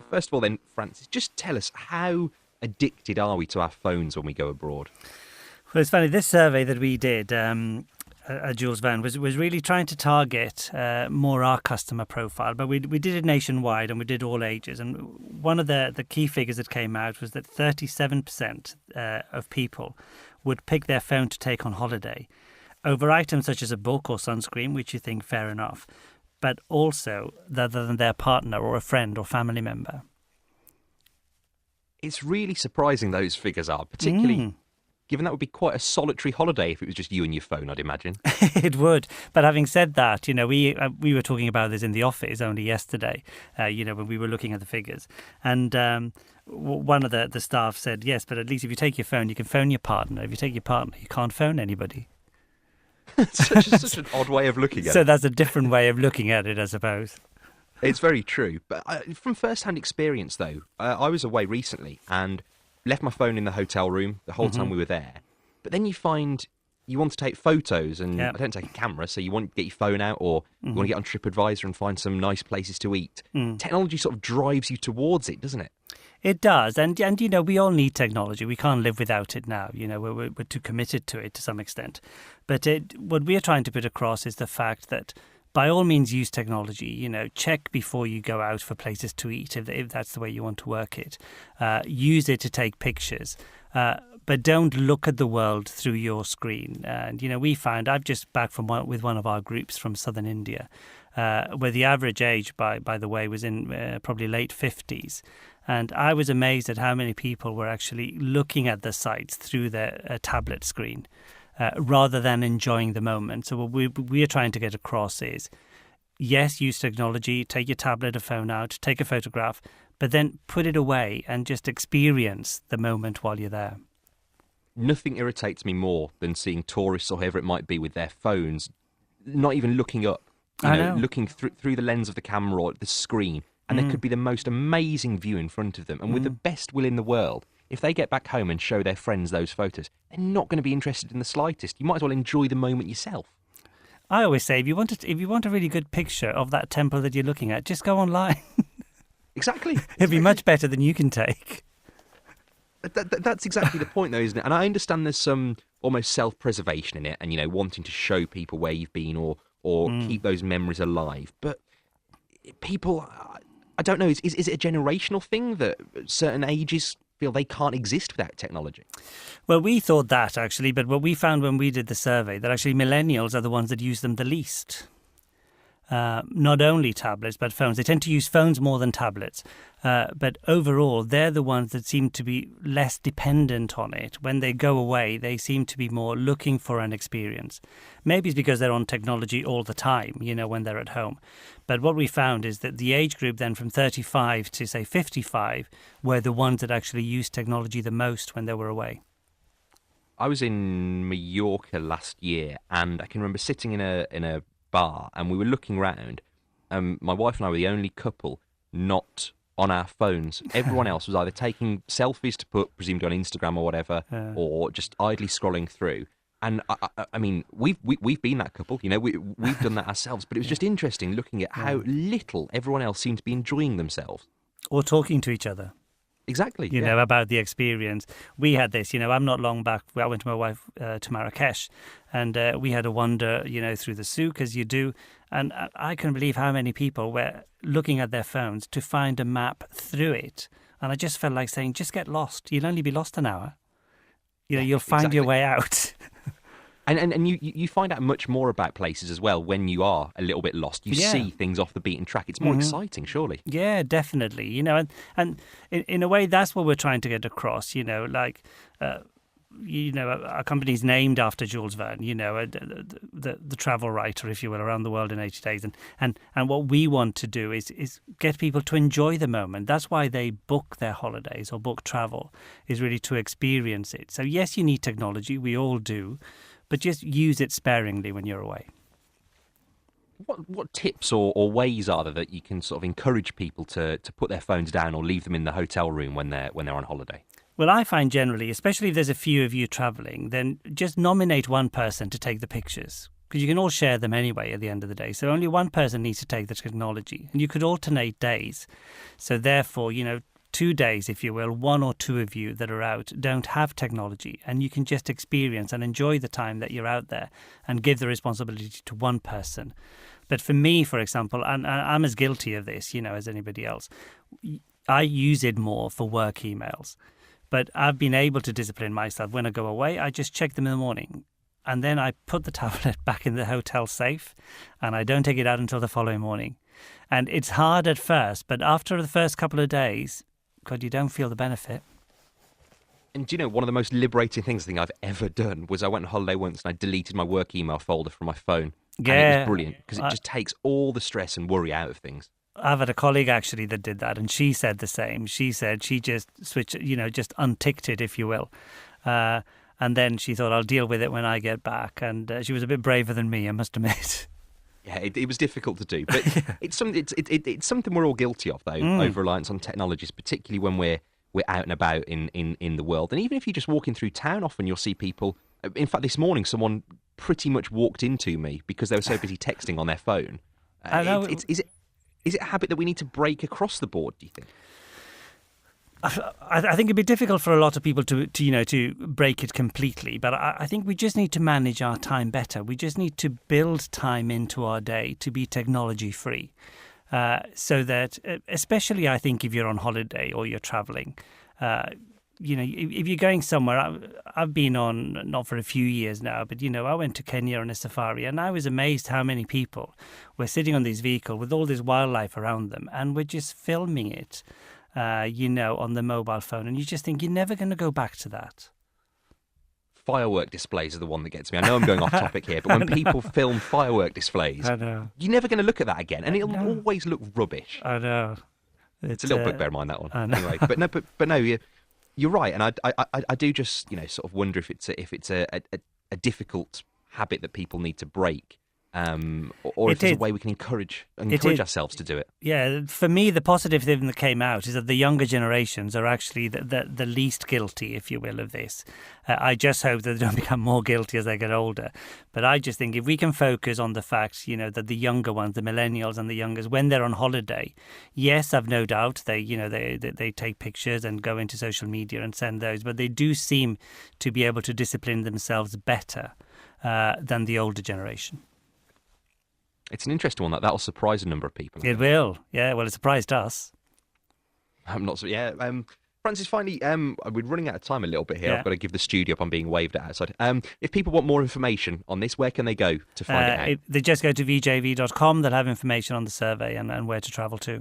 First of all then, Francis, just tell us, how addicted are we to our phones when we go abroad? Well, it's funny, this survey that we did at Jules Verne was really trying to target more our customer profile, but we did it nationwide and we did all ages. And one of the key figures that came out was that 37% of people would pick their phone to take on holiday over items such as a book or sunscreen, which you think fair enough, but also rather than their partner or a friend or family member. It's really surprising those figures are, particularly given that would be quite a solitary holiday if it was just you and your phone, I'd imagine. It would. But having said that, we were talking about this in the office only yesterday, when we were looking at the figures. And one of the staff said, yes, but at least if you take your phone, you can phone your partner. If you take your partner, you can't phone anybody. such an odd way of looking at it. So that's a different way of looking at it, I suppose. It's very true. But from first-hand experience, though, I was away recently and left my phone in the hotel room the whole time we were there. But then you find you want to take photos, and I don't take a camera, so you want to get your phone out, or you want to get on TripAdvisor and find some nice places to eat. Technology sort of drives you towards it, doesn't it? It does, and we all need technology. We can't live without it now. We're too committed to it to some extent. But what we are trying to put across is the fact that by all means use technology. Check before you go out for places to eat if that's the way you want to work it. Use it to take pictures. But don't look at the world through your screen. And, we found, I've just back with one of our groups from southern India, where the average age, by the way, was in probably late 50s. And I was amazed at how many people were actually looking at the sites through their tablet screen rather than enjoying the moment. So what we are trying to get across is, yes, use technology, take your tablet or phone out, take a photograph, but then put it away and just experience the moment while you're there. Nothing irritates me more than seeing tourists or whoever it might be with their phones, not even looking up, looking through the lens of the camera or the screen. And there could be the most amazing view in front of them. And with the best will in the world, if they get back home and show their friends those photos, they're not going to be interested in the slightest. You might as well enjoy the moment yourself. I always say, if you want a really good picture of that temple that you're looking at, just go online. Exactly. It'd be much better than you can take. That's exactly the point, though, isn't it? And I understand there's some almost self-preservation in it, and wanting to show people where you've been or keep those memories alive. But people, I don't know, is it a generational thing that certain ages feel they can't exist without technology? Well, we thought that, actually, but what we found when we did the survey, that actually millennials are the ones that use them the least. Not only tablets, but phones. They tend to use phones more than tablets. But overall, they're the ones that seem to be less dependent on it. When they go away, they seem to be more looking for an experience. Maybe it's because they're on technology all the time, when they're at home. But what we found is that the age group then from 35 to, say, 55 were the ones that actually used technology the most when they were away. I was in Mallorca last year, and I can remember sitting in a bar, and we were looking round. My wife and I were the only couple not on our phones. Everyone else was either taking selfies to put presumably on Instagram or whatever, or just idly scrolling through. And I mean, we've been that couple, we've done that ourselves. But it was just interesting looking at how little everyone else seemed to be enjoying themselves or talking to each other. Exactly. About the experience. We had this, I'm not long back. I went to my wife to Marrakesh, and we had a wander, through the souk, as you do. And I couldn't believe how many people were looking at their phones to find a map through it. And I just felt like saying, just get lost. You'll only be lost an hour. You'll find your way out. And you find out much more about places as well when you are a little bit lost. You see things off the beaten track. It's more exciting, surely. Yeah, definitely. And in a way, that's what we're trying to get across. Our company's named after Jules Verne. The travel writer, if you will, around the world in 80 days. And what we want to do is get people to enjoy the moment. That's why they book their holidays or book travel, is really to experience it. So yes, you need technology. We all do. But just use it sparingly when you're away. What tips or ways are there that you can sort of encourage people to put their phones down or leave them in the hotel room when they're on holiday? Well, I find generally, especially if there's a few of you travelling, then just nominate one person to take the pictures. because you can all share them anyway at the end of the day. So only one person needs to take the technology, and you could alternate days. So therefore, 2 days, if you will, one or two of you that are out don't have technology, and you can just experience and enjoy the time that you're out there and give the responsibility to one person. But for me, for example, and I'm as guilty of this, as anybody else, I use it more for work emails. But I've been able to discipline myself. When I go away, I just check them in the morning. And then I put the tablet back in the hotel safe, and I don't take it out until the following morning. And it's hard at first, but after the first couple of days, God, you don't feel the benefit. And do you know, one of the most liberating things I think I've ever done was I went on holiday once and I deleted my work email folder from my phone. Yeah. And it was brilliant because it just takes all the stress and worry out of things. I've had a colleague actually that did that, and she said the same. She said she just switched, just unticked it, if you will. And then she thought, I'll deal with it when I get back. And she was a bit braver than me, I must admit. Yeah, it was difficult to do, but it's something we're all guilty of, though. Over-reliance on technologies, particularly when we're out and about in the world. And even if you're just walking through town, often you'll see people. In fact, this morning, someone pretty much walked into me because they were so busy texting on their phone. I know. Is it a habit that we need to break across the board, do you think? I think it'd be difficult for a lot of people to break it completely, but I think we just need to manage our time better. We just need to build time into our day to be technology free, so that, especially I think if you're on holiday or you're traveling, if you're going somewhere. I've been on, not for a few years now, but I went to Kenya on a safari, and I was amazed how many people were sitting on this vehicle with all this wildlife around them, and we're just filming it. On the mobile phone, and you just think you're never going to go back to that. Firework displays are the one that gets me. I know I'm going off topic here, but when people film firework displays, I know. You're never going to look at that again, and it'll always look rubbish. I know. It's a little bit, bear in mind that one. Anyway, but no, you're right, and I do just sort of wonder if it's a difficult habit that people need to break. Or if there's a way we can encourage ourselves to do it. Yeah, for me, the positive thing that came out is that the younger generations are actually the least guilty, if you will, of this. I just hope that they don't become more guilty as they get older. But I just think if we can focus on the fact, that the younger ones, the millennials and the youngers, when they're on holiday, yes, I've no doubt they take pictures and go into social media and send those, but they do seem to be able to discipline themselves better than the older generation. It's an interesting one that'll surprise a number of people. It will, yeah. Well, it surprised us. I'm not so. Yeah, Francis. Finally, we're running out of time a little bit here. Yeah. I've got to give the studio up. I'm being waved at outside. If people want more information on this, where can they go to find it out? They just go to vjv.com. They'll have information on the survey and where to travel to.